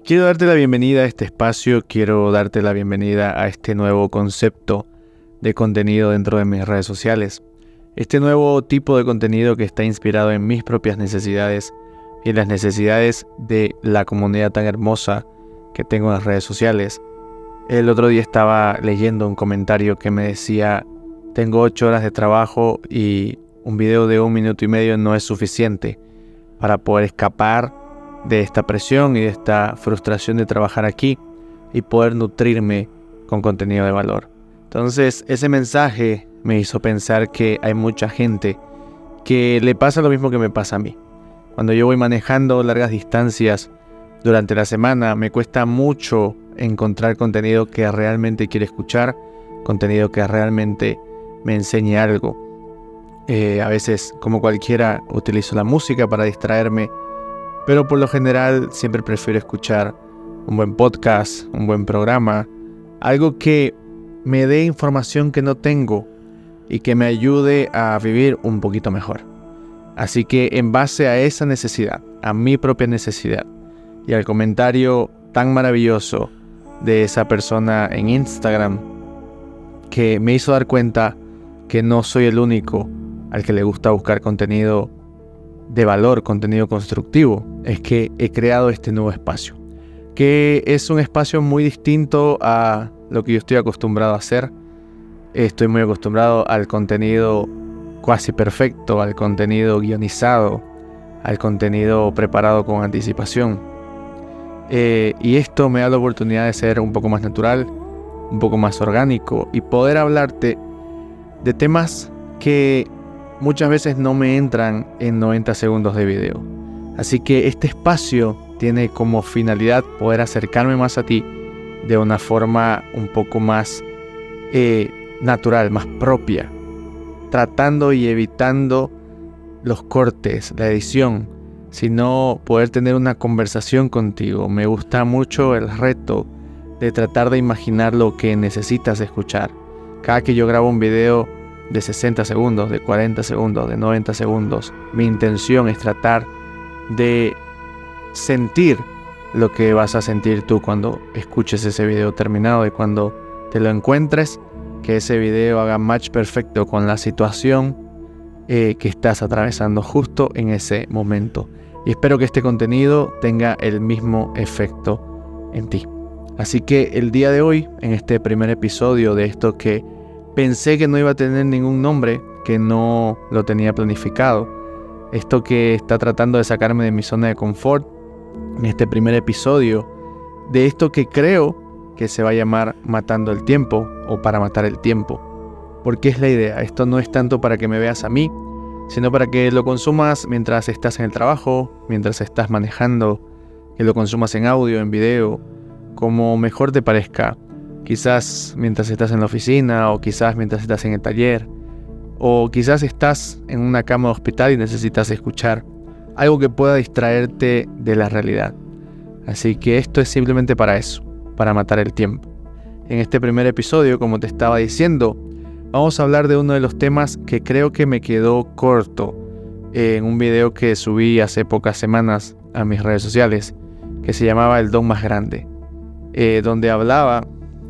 Quiero darte la bienvenida a este espacio, quiero darte la bienvenida a este nuevo concepto de contenido dentro de mis redes sociales. Este nuevo tipo de contenido que está inspirado en mis propias necesidades y en las necesidades de la comunidad tan hermosa que tengo en las redes sociales. El otro día estaba leyendo un comentario que me decía: tengo 8 horas de trabajo y un video de 1 minuto y medio no es suficiente para poder escapar de esta presión y de esta frustración de trabajar aquí y poder nutrirme con contenido de valor. Entonces, ese mensaje me hizo pensar que hay mucha gente que le pasa lo mismo que me pasa a mí. Cuando yo voy manejando largas distancias durante la semana, me cuesta mucho encontrar contenido que realmente quiero escuchar, contenido que realmente me enseñe algo. A veces, como cualquiera, utilizo la música para distraerme, pero por lo general siempre prefiero escuchar un buen podcast, un buen programa, algo que me dé información que no tengo y que me ayude a vivir un poquito mejor. Así que en base a esa necesidad, a mi propia necesidad y al comentario tan maravilloso de esa persona en Instagram que me hizo dar cuenta que no soy el único al que le gusta buscar contenido de valor, contenido constructivo, es que he creado este nuevo espacio, que es un espacio muy distinto a lo que yo estoy acostumbrado a hacer. Estoy muy acostumbrado al contenido casi perfecto, al contenido guionizado, al contenido preparado con anticipación. Y esto me da la oportunidad de ser un poco más natural, un poco más orgánico y poder hablarte de temas que muchas veces no me entran en 90 segundos de video. Así que este espacio tiene como finalidad poder acercarme más a ti de una forma un poco más natural, más propia, tratando y evitando los cortes, la edición, sino poder tener una conversación contigo. Me gusta mucho el reto de tratar de imaginar lo que necesitas escuchar. Cada que yo grabo un video de 60 segundos, de 40 segundos, de 90 segundos, mi intención es tratar de sentir lo que vas a sentir tú cuando escuches ese video terminado, y cuando te lo encuentres, que ese video haga match perfecto con la situación que estás atravesando justo en ese momento. Y espero que este contenido tenga el mismo efecto en ti. Así que el día de hoy, en este primer episodio de esto que pensé que no iba a tener ningún nombre, que no lo tenía planificado, esto que está tratando de sacarme de mi zona de confort, en este primer episodio de esto que creo que se va a llamar Matando el Tiempo o Para Matar el Tiempo. Porque es la idea, esto no es tanto para que me veas a mí, sino para que lo consumas mientras estás en el trabajo, mientras estás manejando, que lo consumas en audio, en video, como mejor te parezca. Quizás mientras estás en la oficina, o quizás mientras estás en el taller, o quizás estás en una cama de hospital y necesitas escuchar algo que pueda distraerte de la realidad. Así que esto es simplemente para eso, para matar el tiempo. En este primer episodio, como te estaba diciendo, vamos a hablar de uno de los temas que creo que me quedó corto en un video que subí hace pocas semanas a mis redes sociales, que se llamaba El Don Más Grande, donde hablaba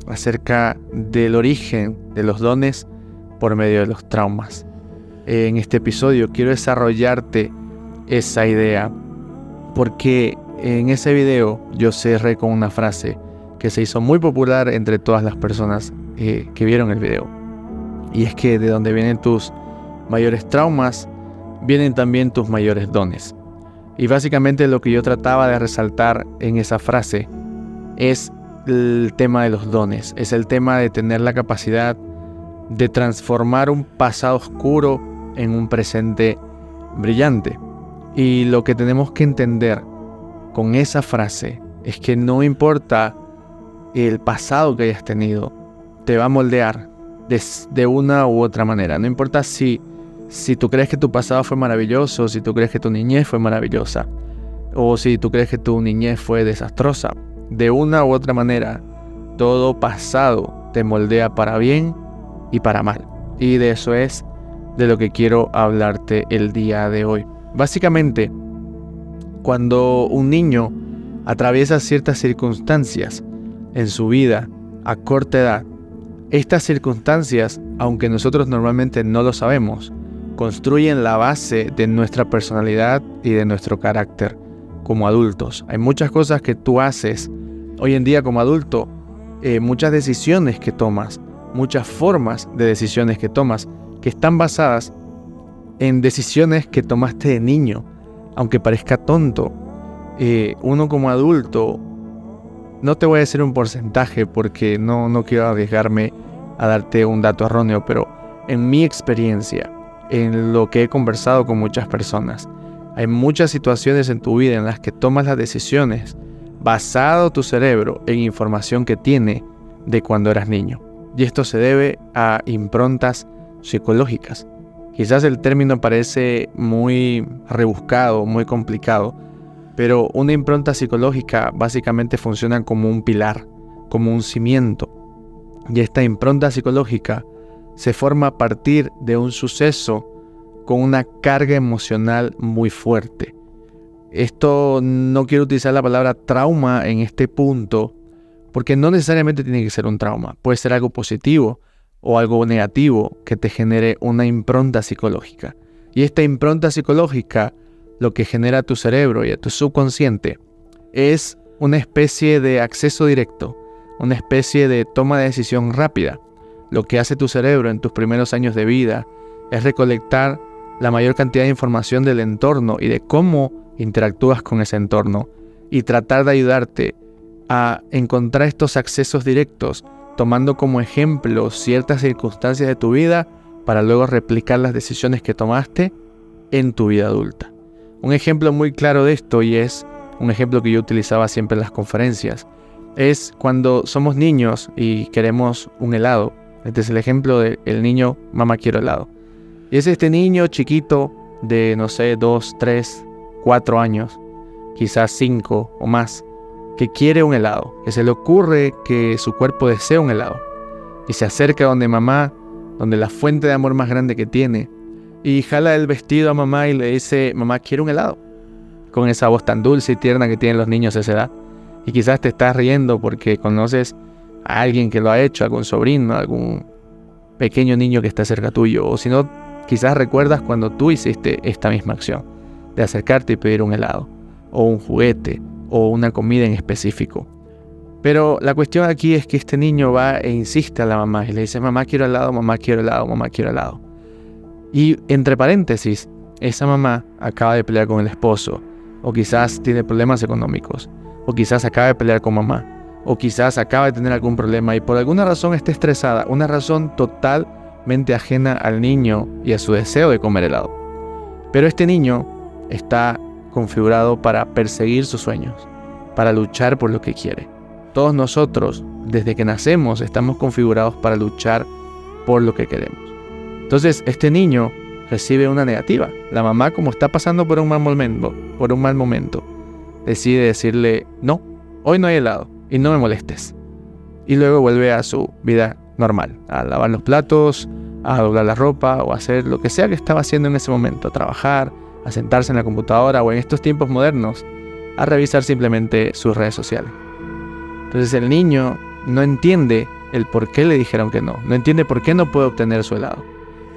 acerca del origen de los dones por medio de los traumas. En este episodio quiero desarrollarte esa idea, porque en ese video yo cerré con una frase que se hizo muy popular entre todas las personas que vieron el video, y es que de donde vienen tus mayores traumas, vienen también tus mayores dones. Y básicamente lo que yo trataba de resaltar en esa frase es el tema de los dones, es el tema de tener la capacidad de transformar un pasado oscuro en un presente brillante. Y lo que tenemos que entender con esa frase es que no importa el pasado que hayas tenido, te va a moldear de una u otra manera. No importa si tú crees que tu pasado fue maravilloso, si tú crees que tu niñez fue maravillosa, o si tú crees que tu niñez fue desastrosa. De una u otra manera, todo pasado te moldea para bien y para mal. Y de eso es de lo que quiero hablarte el día de hoy. Básicamente, cuando un niño atraviesa ciertas circunstancias en su vida a corta edad. Estas circunstancias, aunque nosotros normalmente no lo sabemos, construyen la base de nuestra personalidad y de nuestro carácter como adultos. Hay muchas cosas que tú haces hoy en día como adulto, muchas decisiones que tomas, muchas formas de decisiones que tomas, que están basadas en decisiones que tomaste de niño. Aunque parezca tonto, uno como adulto, no te voy a decir un porcentaje porque no quiero arriesgarme a darte un dato erróneo, pero en mi experiencia, en lo que he conversado con muchas personas, hay muchas situaciones en tu vida en las que tomas las decisiones basado tu cerebro en información que tiene de cuando eras niño. Y esto se debe a improntas psicológicas. Quizás el término parece muy rebuscado, muy complicado, pero una impronta psicológica básicamente funciona como un pilar, como un cimiento. Y esta impronta psicológica se forma a partir de un suceso con una carga emocional muy fuerte. Esto no quiero utilizar la palabra trauma en este punto, porque no necesariamente tiene que ser un trauma. Puede ser algo positivo o algo negativo que te genere una impronta psicológica. Y esta impronta psicológica, lo que genera a tu cerebro y a tu subconsciente, es una especie de acceso directo, una especie de toma de decisión rápida. Lo que hace tu cerebro en tus primeros años de vida es recolectar la mayor cantidad de información del entorno y de cómo interactúas con ese entorno y tratar de ayudarte a encontrar estos accesos directos, tomando como ejemplo ciertas circunstancias de tu vida para luego replicar las decisiones que tomaste en tu vida adulta. Un ejemplo muy claro de esto, y es un ejemplo que yo utilizaba siempre en las conferencias, es cuando somos niños y queremos un helado. Este es el ejemplo del niño, mamá quiero helado. Y es este niño chiquito de, 2, 3, 4 años, quizás 5 o más, que quiere un helado, que se le ocurre que su cuerpo desea un helado. Y se acerca donde mamá, donde la fuente de amor más grande que tiene, y jala el vestido a mamá y le dice, mamá, quiero un helado. Con esa voz tan dulce y tierna que tienen los niños a esa edad. Y quizás te estás riendo porque conoces a alguien que lo ha hecho, algún sobrino, algún pequeño niño que está cerca tuyo. O si no, quizás recuerdas cuando tú hiciste esta misma acción, de acercarte y pedir un helado, o un juguete, o una comida en específico. Pero la cuestión aquí es que este niño va e insiste a la mamá y le dice, mamá quiero helado, mamá quiero helado, mamá quiero helado. Y entre paréntesis, esa mamá acaba de pelear con el esposo, o quizás tiene problemas económicos, o quizás acaba de pelear con mamá, o quizás acaba de tener algún problema y por alguna razón está estresada, una razón totalmente ajena al niño y a su deseo de comer helado. Pero este niño está configurado para perseguir sus sueños, para luchar por lo que quiere. Todos nosotros, desde que nacemos, estamos configurados para luchar por lo que queremos. Entonces, este niño recibe una negativa. La mamá, como está pasando por un mal momento, decide decirle, no, hoy no hay helado y no me molestes. Y luego vuelve a su vida normal, a lavar los platos, a doblar la ropa o a hacer lo que sea que estaba haciendo en ese momento, a trabajar, a sentarse en la computadora o en estos tiempos modernos, a revisar simplemente sus redes sociales. Entonces el niño no entiende el por qué le dijeron que no entiende por qué no puede obtener su helado.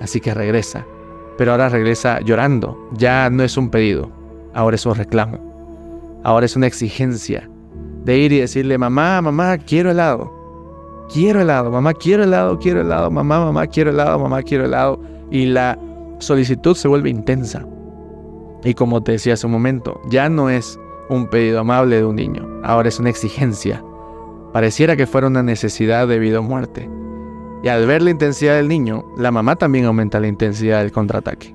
Así que regresa, pero ahora regresa llorando. Ya no es un pedido, ahora es un reclamo. Ahora es una exigencia de ir y decirle, mamá, quiero helado. Quiero helado, mamá, quiero helado, mamá, quiero helado, mamá, quiero helado. Y la solicitud se vuelve intensa. Y como te decía hace un momento, ya no es un pedido amable de un niño, ahora es una exigencia. Pareciera que fuera una necesidad de vida o muerte. Y al ver la intensidad del niño, la mamá también aumenta la intensidad del contraataque.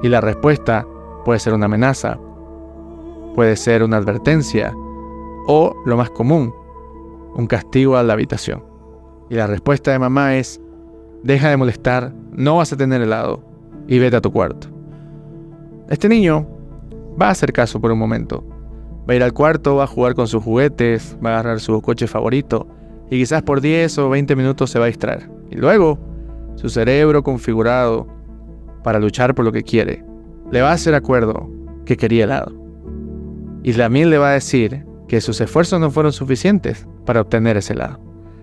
Y la respuesta puede ser una amenaza, puede ser una advertencia, o lo más común, un castigo a la habitación. Y la respuesta de mamá es, deja de molestar, no vas a tener helado, y vete a tu cuarto. Este niño va a hacer caso por un momento. Va a ir al cuarto, va a jugar con sus juguetes, va a agarrar su coche favorito, y quizás por 10 o 20 minutos se va a distraer. Y luego, su cerebro configurado para luchar por lo que quiere, le va a hacer acuerdo que quería helado. Y también le va a decir que sus esfuerzos no fueron suficientes para obtener ese helado.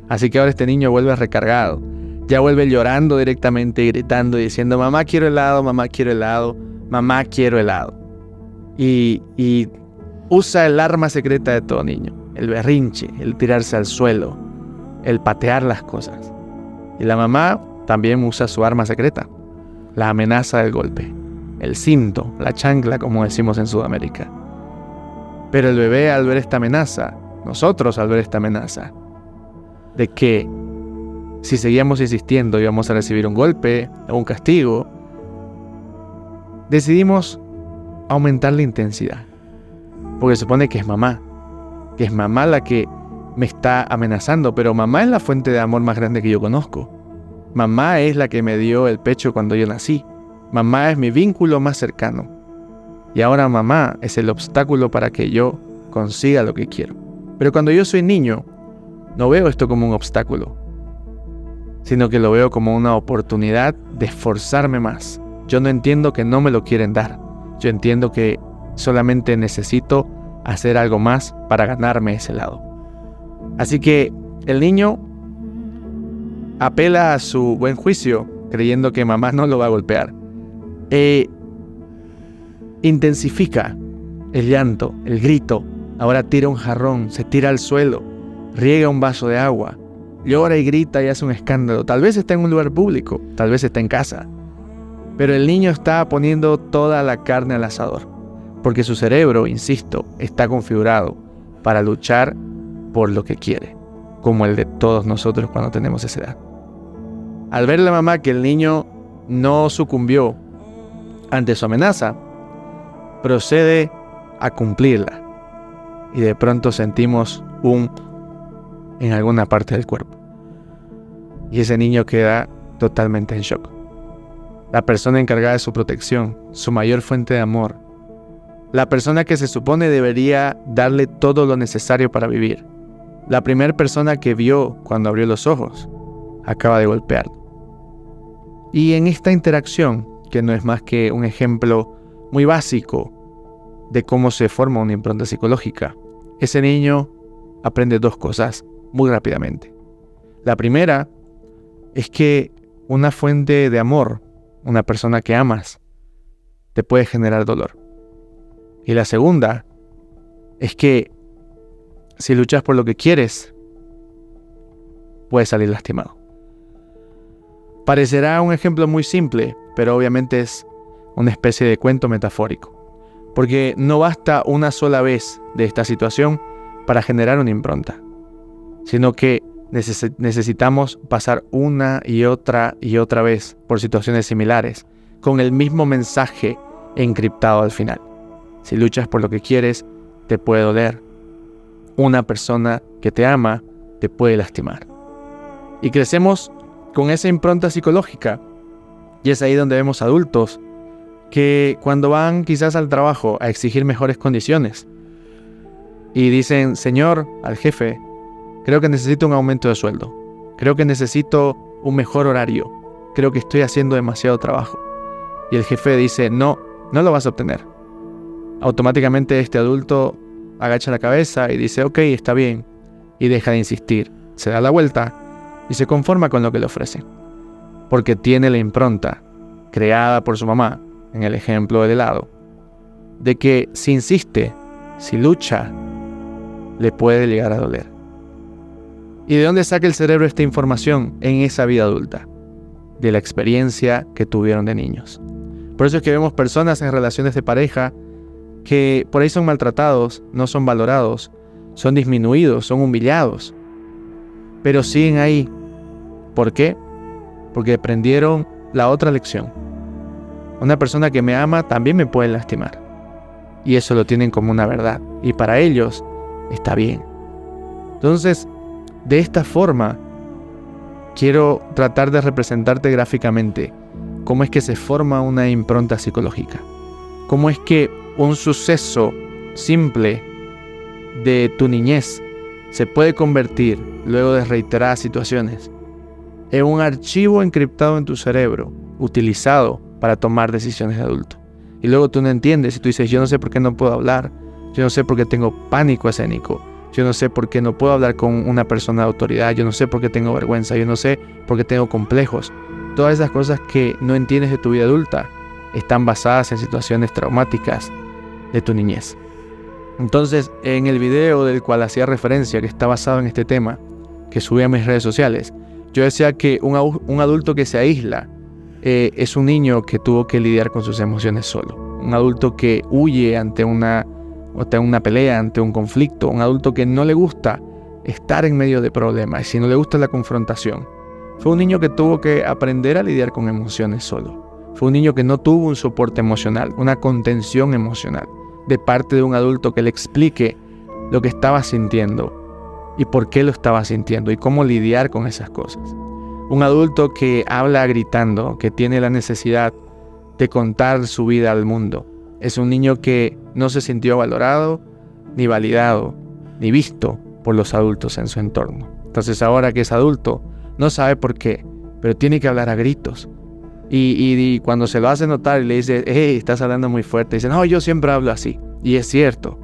Así que ahora este niño vuelve recargado, ya vuelve llorando directamente, gritando y diciendo: mamá quiero helado, mamá quiero helado, mamá quiero helado. Y usa el arma secreta de todo niño, el berrinche, el tirarse al suelo, el patear las cosas. Y la mamá también usa su arma secreta, la amenaza del golpe, el cinto, la chancla, como decimos en Sudamérica. Pero el bebé, al ver esta amenaza, nosotros al ver esta amenaza, de que si seguíamos insistiendo íbamos a recibir un golpe o un castigo, decidimos aumentar la intensidad. Porque se supone que es mamá la que me está amenazando, pero mamá es la fuente de amor más grande que yo conozco. Mamá es la que me dio el pecho cuando yo nací. Mamá es mi vínculo más cercano. Y ahora mamá es el obstáculo para que yo consiga lo que quiero. Pero cuando yo soy niño, no veo esto como un obstáculo, sino que lo veo como una oportunidad de esforzarme más. Yo no entiendo que no me lo quieren dar. Yo entiendo que solamente necesito hacer algo más para ganarme ese helado. Así que el niño apela a su buen juicio, creyendo que mamá no lo va a golpear. Intensifica el llanto, el grito. Ahora tira un jarrón, se tira al suelo, riega un vaso de agua, llora y grita y hace un escándalo. Tal vez está en un lugar público, tal vez está en casa. Pero el niño está poniendo toda la carne al asador, porque su cerebro, insisto, está configurado para luchar por lo que quiere, como el de todos nosotros cuando tenemos esa edad. Al ver la mamá que el niño no sucumbió ante su amenaza, procede a cumplirla. Y de pronto sentimos en alguna parte del cuerpo. Y ese niño queda totalmente en shock. La persona encargada de su protección, su mayor fuente de amor, la persona que se supone debería darle todo lo necesario para vivir, la primera persona que vio cuando abrió los ojos, acaba de golpearlo. Y en esta interacción, que no es más que un ejemplo muy básico de cómo se forma una impronta psicológica, ese niño aprende dos cosas muy rápidamente. La primera es que una fuente de amor, una persona que amas, te puede generar dolor. Y la segunda es que si luchas por lo que quieres, puedes salir lastimado. Parecerá un ejemplo muy simple, pero obviamente es una especie de cuento metafórico. Porque no basta una sola vez de esta situación para generar una impronta, sino que necesitamos pasar una y otra vez por situaciones similares, con el mismo mensaje encriptado al final. Si luchas por lo que quieres, te puede doler. Una persona que te ama te puede lastimar. Y crecemos con esa impronta psicológica. Y es ahí donde vemos adultos que cuando van quizás al trabajo a exigir mejores condiciones y dicen: señor, al jefe, creo que necesito un aumento de sueldo, creo que necesito un mejor horario, creo que estoy haciendo demasiado trabajo. Y el jefe dice: no lo vas a obtener. Automáticamente este adulto agacha la cabeza y dice: ok, está bien, y deja de insistir, se da la vuelta y se conforma con lo que le ofrecen, porque tiene la impronta creada por su mamá, en el ejemplo del helado, de que si insiste, si lucha, le puede llegar a doler. ¿Y de dónde saca el cerebro esta información en esa vida adulta? De la experiencia que tuvieron de niños. Por eso es que vemos personas en relaciones de pareja que por ahí son maltratados, no son valorados, son disminuidos, son humillados, pero siguen ahí. ¿Por qué? Porque aprendieron la otra lección. Una persona que me ama también me puede lastimar. Y eso lo tienen como una verdad. Y para ellos está bien. Entonces, de esta forma, quiero tratar de representarte gráficamente cómo es que se forma una impronta psicológica. Cómo es que un suceso simple de tu niñez se puede convertir, luego de reiteradas situaciones, en un archivo encriptado en tu cerebro, utilizado para tomar decisiones de adulto. Y luego tú no entiendes y tú dices: yo no sé por qué no puedo hablar, Yo no sé por qué tengo pánico escénico. Yo no sé por qué no puedo hablar con una persona de autoridad. Yo no sé por qué tengo vergüenza. Yo no sé por qué tengo complejos. Todas esas cosas que no entiendes de tu vida adulta están basadas en situaciones traumáticas de tu niñez. Entonces, en el video del cual hacía referencia, que está basado en este tema, que subí a mis redes sociales, yo decía que un adulto que se aísla es un niño que tuvo que lidiar con sus emociones solo. Un adulto que huye ante una pelea, ante un conflicto. Un adulto que no le gusta estar en medio de problemas, si no le gusta la confrontación. Fue un niño que tuvo que aprender a lidiar con emociones solo. Fue un niño que no tuvo un soporte emocional, una contención emocional, de parte de un adulto que le explique lo que estaba sintiendo y por qué lo estaba sintiendo y cómo lidiar con esas cosas. Un adulto que habla gritando, que tiene la necesidad de contar su vida al mundo. Es un niño que no se sintió valorado, ni validado, ni visto por los adultos en su entorno. Entonces ahora que es adulto, no sabe por qué, pero tiene que hablar a gritos. Y cuando se lo hace notar y le dice, hey, estás hablando muy fuerte, dice, no, yo siempre hablo así. Y es cierto,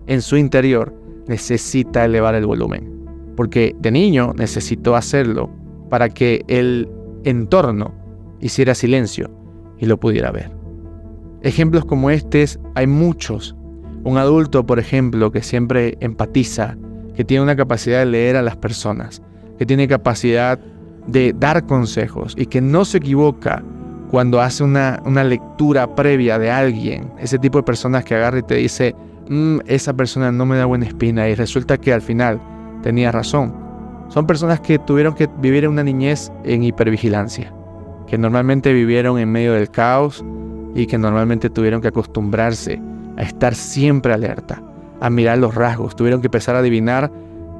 en su interior necesita elevar el volumen, porque de niño necesitó hacerlo para que el entorno hiciera silencio y lo pudiera ver. Ejemplos como estos hay muchos. Un adulto, por ejemplo, que siempre empatiza, que tiene una capacidad de leer a las personas, que tiene capacidad de dar consejos y que no se equivoca cuando hace una lectura previa de alguien. Ese tipo de personas que agarra y te dice, esa persona no me da buena espina, y resulta que al final tenía razón. Son personas que tuvieron que vivir en una niñez en hipervigilancia, que normalmente vivieron en medio del caos y que normalmente tuvieron que acostumbrarse a estar siempre alerta, a mirar los rasgos. Tuvieron que empezar a adivinar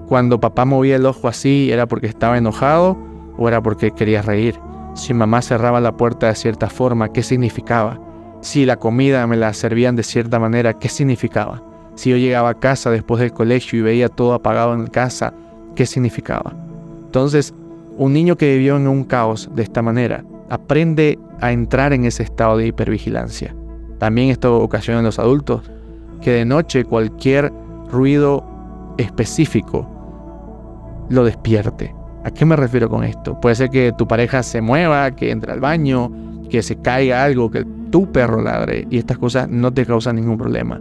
cuando papá movía el ojo así, era porque estaba enojado o era porque quería reír. Si mamá cerraba la puerta de cierta forma, ¿qué significaba? Si la comida me la servían de cierta manera, ¿qué significaba? Si yo llegaba a casa después del colegio y veía todo apagado en casa, ¿qué significaba? Entonces, un niño que vivió en un caos de esta manera aprende a entrar en ese estado de hipervigilancia. También esto ocasiona en los adultos que de noche cualquier ruido específico lo despierte. ¿A qué me refiero con esto? Puede ser que tu pareja se mueva, que entre al baño, que se caiga algo, que tu perro ladre, y estas cosas no te causan ningún problema.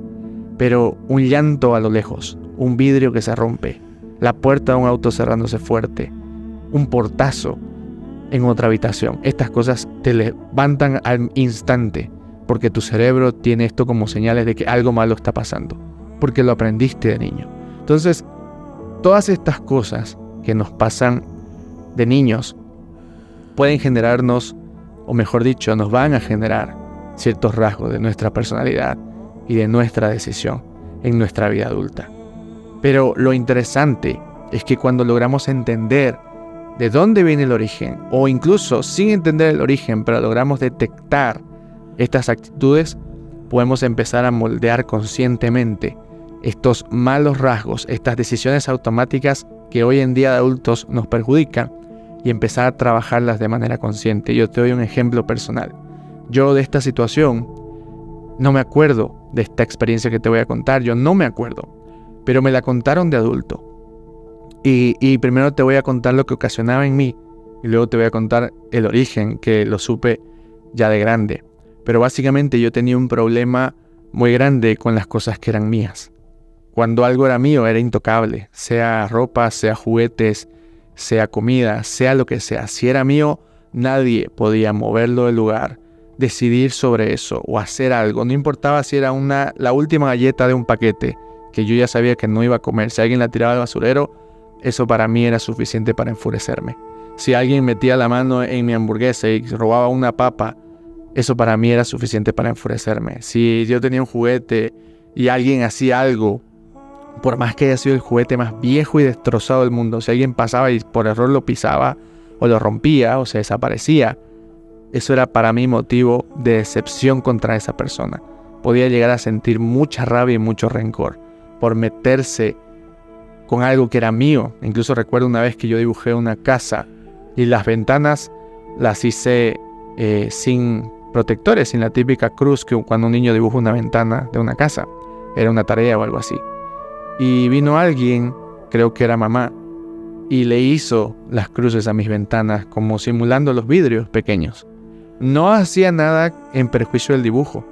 Pero un llanto a lo lejos, un vidrio que se rompe, la puerta de un auto cerrándose fuerte, un portazo en otra habitación, estas cosas te levantan al instante, porque tu cerebro tiene esto como señales de que algo malo está pasando, porque lo aprendiste de niño. Entonces, todas estas cosas que nos pasan de niños pueden generarnos, o mejor dicho, nos van a generar ciertos rasgos de nuestra personalidad y de nuestra decisión en nuestra vida adulta. Pero lo interesante es que cuando logramos entender de dónde viene el origen, o incluso sin entender el origen, pero logramos detectar estas actitudes, podemos empezar a moldear conscientemente estos malos rasgos, estas decisiones automáticas que hoy en día de adultos nos perjudican, y empezar a trabajarlas de manera consciente. Yo te doy un ejemplo personal. Yo de esta situación no me acuerdo, de esta experiencia que te voy a contar, yo no me acuerdo, pero me la contaron de adulto. Y primero te voy a contar lo que ocasionaba en mí, y luego te voy a contar el origen, que lo supe ya de grande. Pero básicamente yo tenía un problema muy grande con las cosas que eran mías. Cuando algo era mío, era intocable, sea ropa, sea juguetes, sea comida, sea lo que sea. Si era mío, nadie podía moverlo del lugar, decidir sobre eso o hacer algo. No importaba si era la última galleta de un paquete que yo ya sabía que no iba a comer. Si alguien la tiraba al basurero, eso para mí era suficiente para enfurecerme. Si alguien metía la mano en mi hamburguesa y robaba una papa, eso para mí era suficiente para enfurecerme. Si yo tenía un juguete y alguien hacía algo, por más que haya sido el juguete más viejo y destrozado del mundo, si alguien pasaba y por error lo pisaba o lo rompía o se desaparecía, eso era para mí motivo de decepción contra esa persona. Podía llegar a sentir mucha rabia y mucho rencor por meterse con algo que era mío. Incluso recuerdo una vez que yo dibujé una casa y las ventanas las hice sin protectores, sin la típica cruz que cuando un niño dibuja una ventana de una casa. era una tarea o algo así. Y vino alguien, creo que era mamá, y le hizo las cruces a mis ventanas como simulando los vidrios pequeños. No hacía nada en perjuicio del dibujo,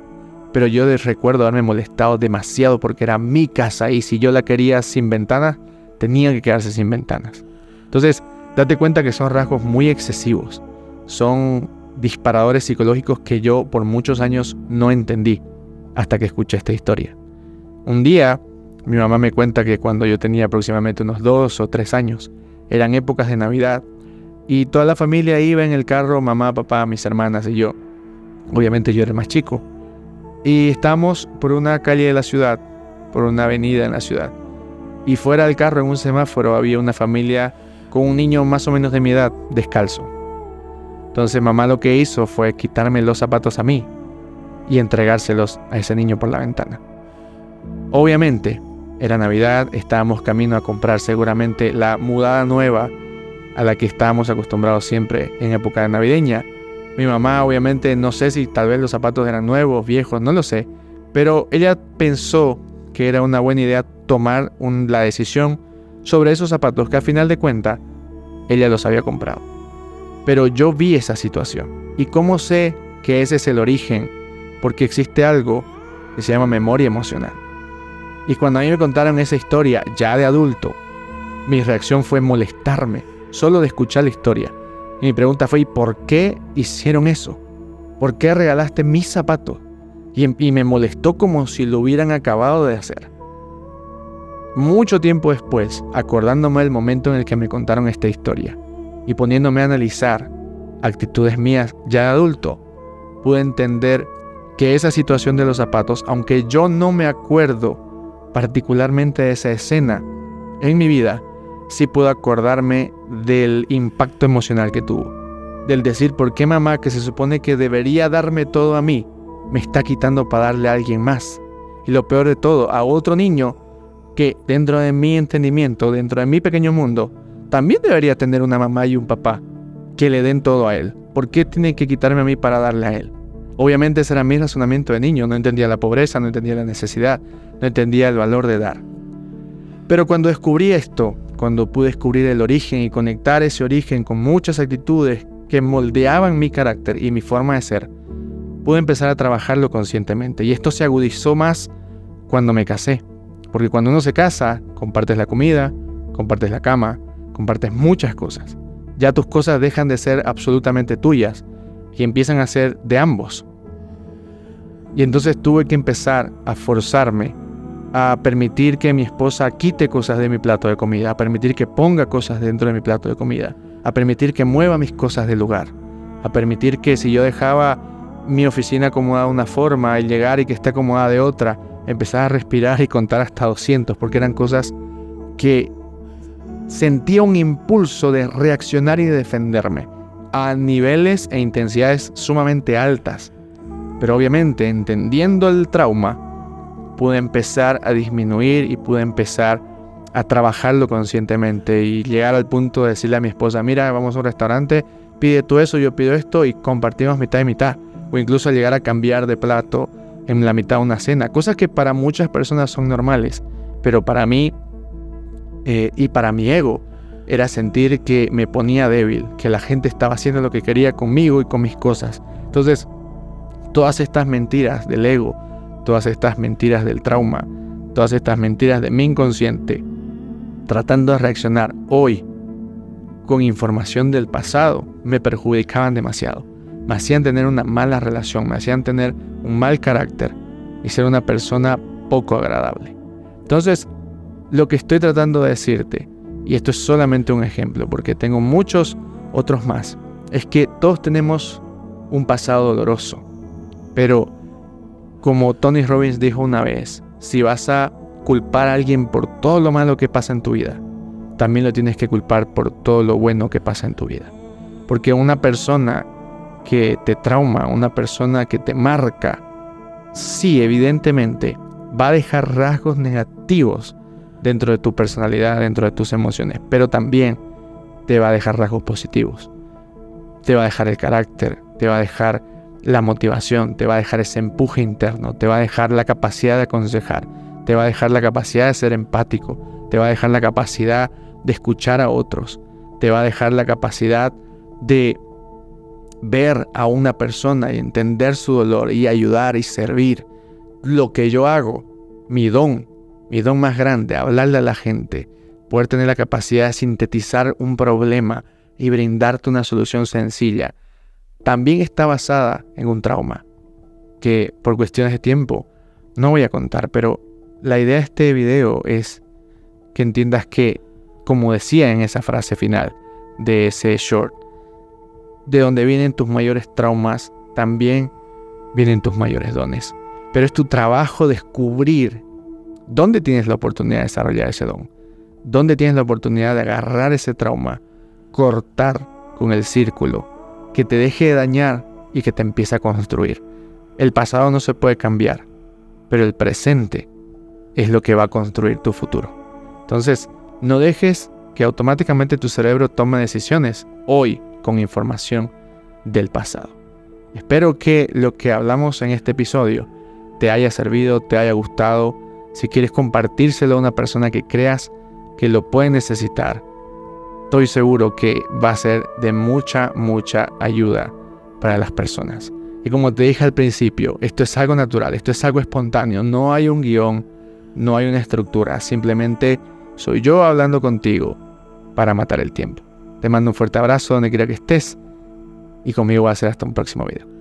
pero yo recuerdo haberme molestado demasiado porque era mi casa y si yo la quería sin ventanas, tenía que quedarse sin ventanas. Entonces, date cuenta que son rasgos muy excesivos. Son disparadores psicológicos que yo por muchos años no entendí hasta que escuché esta historia. Un día, mi mamá me cuenta que cuando yo tenía aproximadamente unos 2 o 3 años, eran épocas de Navidad y toda la familia iba en el carro, mamá, papá, mis hermanas y yo. Obviamente yo era el más chico. Y estábamos por una calle de la ciudad, por una avenida en la ciudad. Y fuera del carro, en un semáforo, había una familia con un niño más o menos de mi edad, descalzo. Entonces mamá lo que hizo fue quitarme los zapatos a mí y entregárselos a ese niño por la ventana. Obviamente, era Navidad, estábamos camino a comprar seguramente la mudada nueva a la que estábamos acostumbrados siempre en época navideña. Mi mamá obviamente no sé si tal vez los zapatos eran nuevos, viejos, no lo sé, pero ella pensó que era una buena idea tomar la decisión sobre esos zapatos que al final de cuentas ella los había comprado. Pero yo vi esa situación. ¿Y cómo sé que ese es el origen? Porque existe algo que se llama memoria emocional. Y cuando a mí me contaron esa historia, ya de adulto, mi reacción fue molestarme, solo de escuchar la historia. Y mi pregunta fue, ¿y por qué hicieron eso? ¿Por qué regalaste mis zapatos? Y me molestó como si lo hubieran acabado de hacer. Mucho tiempo después, acordándome del momento en el que me contaron esta historia y poniéndome a analizar actitudes mías ya de adulto, pude entender que esa situación de los zapatos, aunque yo no me acuerdo particularmente de esa escena en mi vida, sí puedo acordarme del impacto emocional que tuvo. Del decir, ¿por qué mamá, que se supone que debería darme todo a mí, me está quitando para darle a alguien más? Y lo peor de todo, a otro niño que dentro de mi entendimiento, dentro de mi pequeño mundo, también debería tener una mamá y un papá que le den todo a él. ¿Por qué tiene que quitarme a mí para darle a él? Obviamente ese era mi razonamiento de niño, no entendía la pobreza, no entendía la necesidad, no entendía el valor de dar. Pero cuando descubrí esto, cuando pude descubrir el origen y conectar ese origen con muchas actitudes que moldeaban mi carácter y mi forma de ser, pude empezar a trabajarlo conscientemente. Y esto se agudizó más cuando me casé. Porque cuando uno se casa, compartes la comida, compartes la cama, compartes muchas cosas. Ya tus cosas dejan de ser absolutamente tuyas y empiezan a ser de ambos. Y entonces tuve que empezar a forzarme a permitir que mi esposa quite cosas de mi plato de comida, a permitir que ponga cosas dentro de mi plato de comida, a permitir que mueva mis cosas del lugar, a permitir que si yo dejaba mi oficina acomodada de una forma, al llegar y que esté acomodada de otra, empezar a respirar y contar hasta 200, porque eran cosas que sentía un impulso de reaccionar y de defenderme a niveles e intensidades sumamente altas. Pero obviamente, entendiendo el trauma, pude empezar a disminuir y pude empezar a trabajarlo conscientemente y llegar al punto de decirle a mi esposa, mira, vamos a un restaurante, pide tú eso, yo pido esto y compartimos mitad y mitad. O incluso llegar a cambiar de plato en la mitad de una cena. Cosas que para muchas personas son normales, pero para mí y para mi ego era sentir que me ponía débil, que la gente estaba haciendo lo que quería conmigo y con mis cosas. Entonces, todas estas mentiras del ego, todas estas mentiras del trauma, todas estas mentiras de mi inconsciente, tratando de reaccionar hoy con información del pasado, me perjudicaban demasiado. Me hacían tener una mala relación, me hacían tener un mal carácter y ser una persona poco agradable. Entonces, lo que estoy tratando de decirte, y esto es solamente un ejemplo, porque tengo muchos otros más, es que todos tenemos un pasado doloroso. Pero, como Tony Robbins dijo una vez, si vas a culpar a alguien por todo lo malo que pasa en tu vida, también lo tienes que culpar por todo lo bueno que pasa en tu vida. Porque una persona que te trauma, una persona que te marca, sí, evidentemente, va a dejar rasgos negativos dentro de tu personalidad, dentro de tus emociones, pero también te va a dejar rasgos positivos. Te va a dejar el carácter, te va a dejar la motivación, te va a dejar ese empuje interno, te va a dejar la capacidad de aconsejar, te va a dejar la capacidad de ser empático, te va a dejar la capacidad de escuchar a otros, te va a dejar la capacidad de ver a una persona y entender su dolor y ayudar y servir. Lo que yo hago, mi don más grande, hablarle a la gente, poder tener la capacidad de sintetizar un problema y brindarte una solución sencilla, también está basada en un trauma que por cuestiones de tiempo no voy a contar, pero la idea de este video es que entiendas que, como decía en esa frase final de ese short, de donde vienen tus mayores traumas, también vienen tus mayores dones. Pero es tu trabajo descubrir dónde tienes la oportunidad de desarrollar ese don, dónde tienes la oportunidad de agarrar ese trauma, cortar con el círculo, que te deje de dañar y que te empiece a construir. El pasado no se puede cambiar, pero el presente es lo que va a construir tu futuro. Entonces, no dejes que automáticamente tu cerebro tome decisiones hoy con información del pasado. Espero que lo que hablamos en este episodio te haya servido, te haya gustado. Si quieres compartírselo a una persona que creas que lo puede necesitar, estoy seguro que va a ser de mucha ayuda para las personas. Y como te dije al principio, esto es algo natural, esto es algo espontáneo, no hay un guión, no hay una estructura, simplemente soy yo hablando contigo para matar el tiempo. Te mando un fuerte abrazo donde quiera que estés y conmigo va a ser hasta un próximo video.